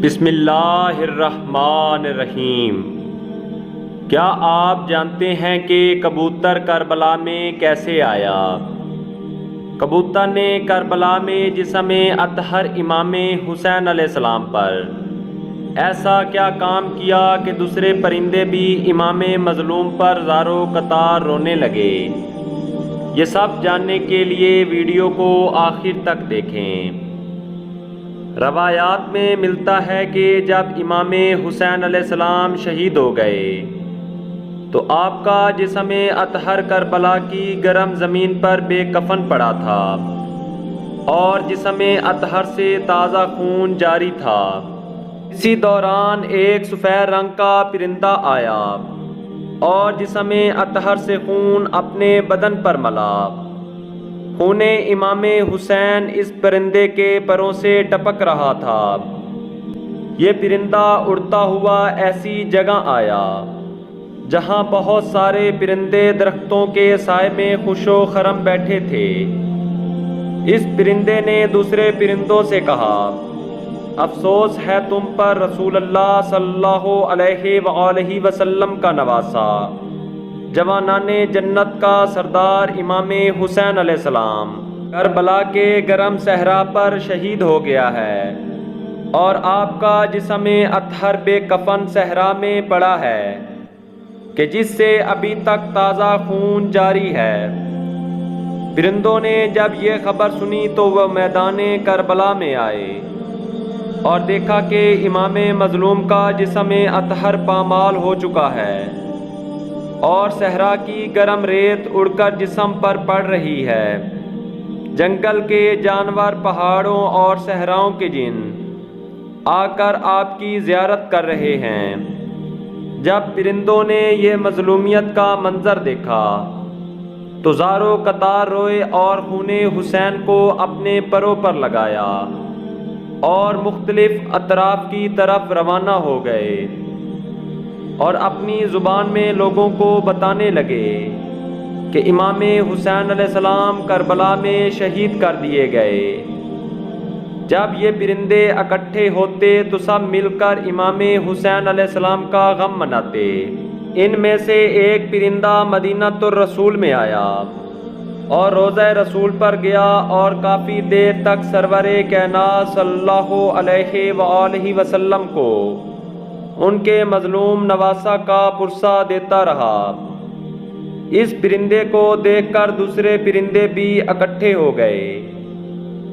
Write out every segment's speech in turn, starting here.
بسم اللہ الرحمن الرحیم۔ کیا آپ جانتے ہیں کہ کبوتر کربلا میں کیسے آیا؟ کبوتر نے کربلا میں جسم اطہر امام حسین علیہ السلام پر ایسا کیا کام کیا کہ دوسرے پرندے بھی امام مظلوم پر زارو قطار رونے لگے؟ یہ سب جاننے کے لیے ویڈیو کو آخر تک دیکھیں۔ روایات میں ملتا ہے کہ جب امام حسین علیہ السلام شہید ہو گئے تو آپ کا جسم اطہر کربلا کی گرم زمین پر بے کفن پڑا تھا اور جسم اطہر سے تازہ خون جاری تھا۔ اسی دوران ایک سفید رنگ کا پرندہ آیا اور جسم اطہر سے خون اپنے بدن پر ملا۔ خون امام حسین اس پرندے کے پروں سے ٹپک رہا تھا۔ یہ پرندہ اڑتا ہوا ایسی جگہ آیا جہاں بہت سارے پرندے درختوں کے سائے میں خوش و خرم بیٹھے تھے۔ اس پرندے نے دوسرے پرندوں سے کہا، افسوس ہے تم پر رسول اللہ صلی اللہ علیہ وآلہ وسلم کا نواسا، جوانان جنت کا سردار امام حسین علیہ السلام کربلا کے گرم صحرا پر شہید ہو گیا ہے اور آپ کا جسم اطہر بے کفن صحرا میں پڑا ہے کہ جس سے ابھی تک تازہ خون جاری ہے۔ پرندوں نے جب یہ خبر سنی تو وہ میدان کربلا میں آئے اور دیکھا کہ امام مظلوم کا جسم اطہر پامال ہو چکا ہے اور صحرا کی گرم ریت اڑ کر جسم پر پڑ رہی ہے۔ جنگل کے جانور، پہاڑوں اور صحراؤں کے جن آ کر آپ کی زیارت کر رہے ہیں۔ جب پرندوں نے یہ مظلومیت کا منظر دیکھا تو زارو قطار روئے اور خون حسین کو اپنے پروں پر لگایا اور مختلف اطراف کی طرف روانہ ہو گئے اور اپنی زبان میں لوگوں کو بتانے لگے کہ امام حسین علیہ السلام کربلا میں شہید کر دیے گئے۔ جب یہ پرندے اکٹھے ہوتے تو سب مل کر امام حسین علیہ السلام کا غم مناتے۔ ان میں سے ایک پرندہ مدینۃ الرسول میں آیا اور روضہ رسول پر گیا اور کافی دیر تک سرور کائنات صلی اللہ علیہ وآلہ وسلم کو ان کے مظلوم نواسہ کا پرسہ دیتا رہا۔ اس پرندے کو دیکھ کر دوسرے پرندے بھی اکٹھے ہو گئے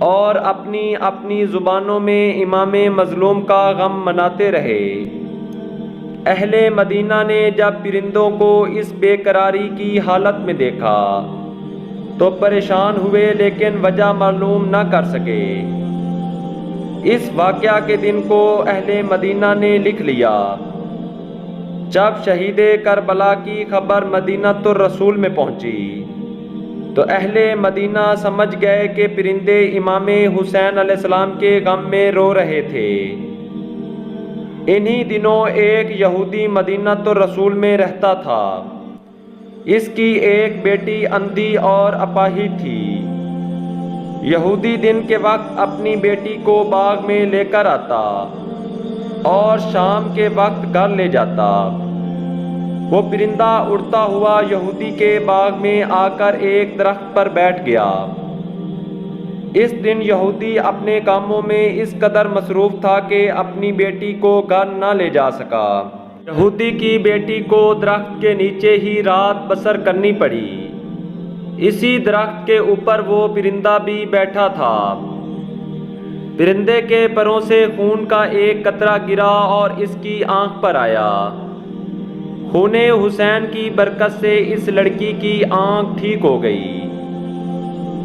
اور اپنی اپنی زبانوں میں امام مظلوم کا غم مناتے رہے۔ اہل مدینہ نے جب پرندوں کو اس بے قراری کی حالت میں دیکھا تو پریشان ہوئے لیکن وجہ معلوم نہ کر سکے۔ اس واقعہ کے دن کو اہل مدینہ نے لکھ لیا۔ جب شہید کربلا کی خبر مدینۃ الرسول میں پہنچی تو اہل مدینہ سمجھ گئے کہ پرندے امام حسین علیہ السلام کے غم میں رو رہے تھے۔ انہی دنوں ایک یہودی مدینۃ الرسول میں رہتا تھا۔ اس کی ایک بیٹی اندھی اور اپاہج تھی۔ یہودی دن کے وقت اپنی بیٹی کو باغ میں لے کر آتا اور شام کے وقت گھر لے جاتا۔ وہ پرندہ اڑتا ہوا یہودی کے باغ میں آ کر ایک درخت پر بیٹھ گیا۔ اس دن یہودی اپنے کاموں میں اس قدر مصروف تھا کہ اپنی بیٹی کو گھر نہ لے جا سکا۔ یہودی کی بیٹی کو درخت کے نیچے ہی رات بسر کرنی پڑی۔ اسی درخت کے اوپر وہ پرندہ بھی بیٹھا تھا۔ پرندے کے پروں سے خون کا ایک قطرہ گرا اور اس کی آنکھ پر آیا۔ خون حسین کی برکت سے اس لڑکی کی آنکھ ٹھیک ہو گئی۔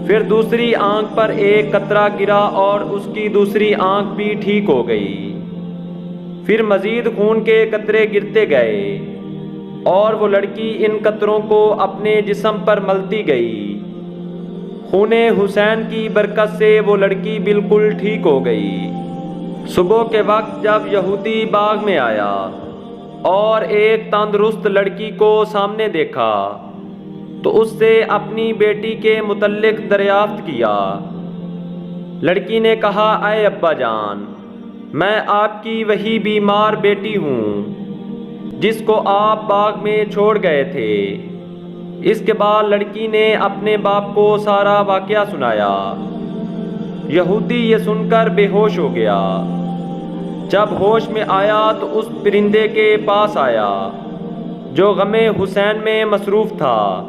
پھر دوسری آنکھ پر ایک قطرہ گرا اور اس کی دوسری آنکھ بھی ٹھیک ہو گئی۔ پھر مزید خون کے قطرے گرتے گئے اور وہ لڑکی ان قطروں کو اپنے جسم پر ملتی گئی۔ خون حسین کی برکت سے وہ لڑکی بالکل ٹھیک ہو گئی۔ صبح کے وقت جب یہودی باغ میں آیا اور ایک تندرست لڑکی کو سامنے دیکھا تو اس سے اپنی بیٹی کے متعلق دریافت کیا۔ لڑکی نے کہا، اے ابا جان، میں آپ کی وہی بیمار بیٹی ہوں جس کو آپ باغ میں چھوڑ گئے تھے۔ اس کے بعد لڑکی نے اپنے باپ کو سارا واقعہ سنایا۔ یہودی یہ سن کر بے ہوش ہو گیا۔ جب ہوش میں آیا تو اس پرندے کے پاس آیا جو غم حسین میں مصروف تھا۔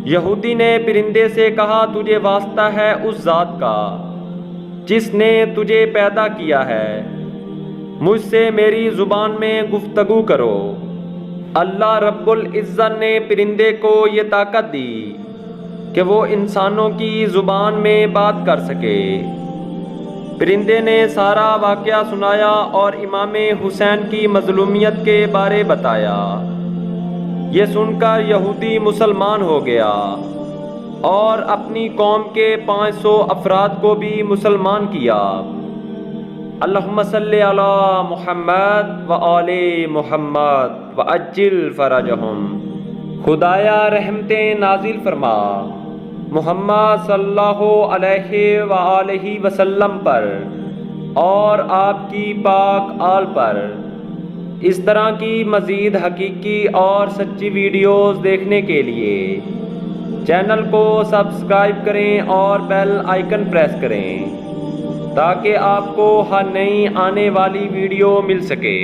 یہودی نے پرندے سے کہا، تجھے واسطہ ہے اس ذات کا جس نے تجھے پیدا کیا ہے، مجھ سے میری زبان میں گفتگو کرو۔ اللہ رب العزت نے پرندے کو یہ طاقت دی کہ وہ انسانوں کی زبان میں بات کر سکے۔ پرندے نے سارا واقعہ سنایا اور امام حسین کی مظلومیت کے بارے بتایا۔ یہ سن کر یہودی مسلمان ہو گیا اور اپنی قوم کے 500 افراد کو بھی مسلمان کیا۔ اللہم صلی علی محمد و آل محمد وعجل فرجہم۔ خدایا رحمتیں نازل فرما محمد صلی اللہ علیہ وآلہ وسلم پر اور آپ کی پاک آل پر۔ اس طرح کی مزید حقیقی اور سچی ویڈیوز دیکھنے کے لیے چینل کو سبسکرائب کریں اور بیل آئیکن پریس کریں تاکہ آپ کو ہر نئی آنے والی ویڈیو مل سکے۔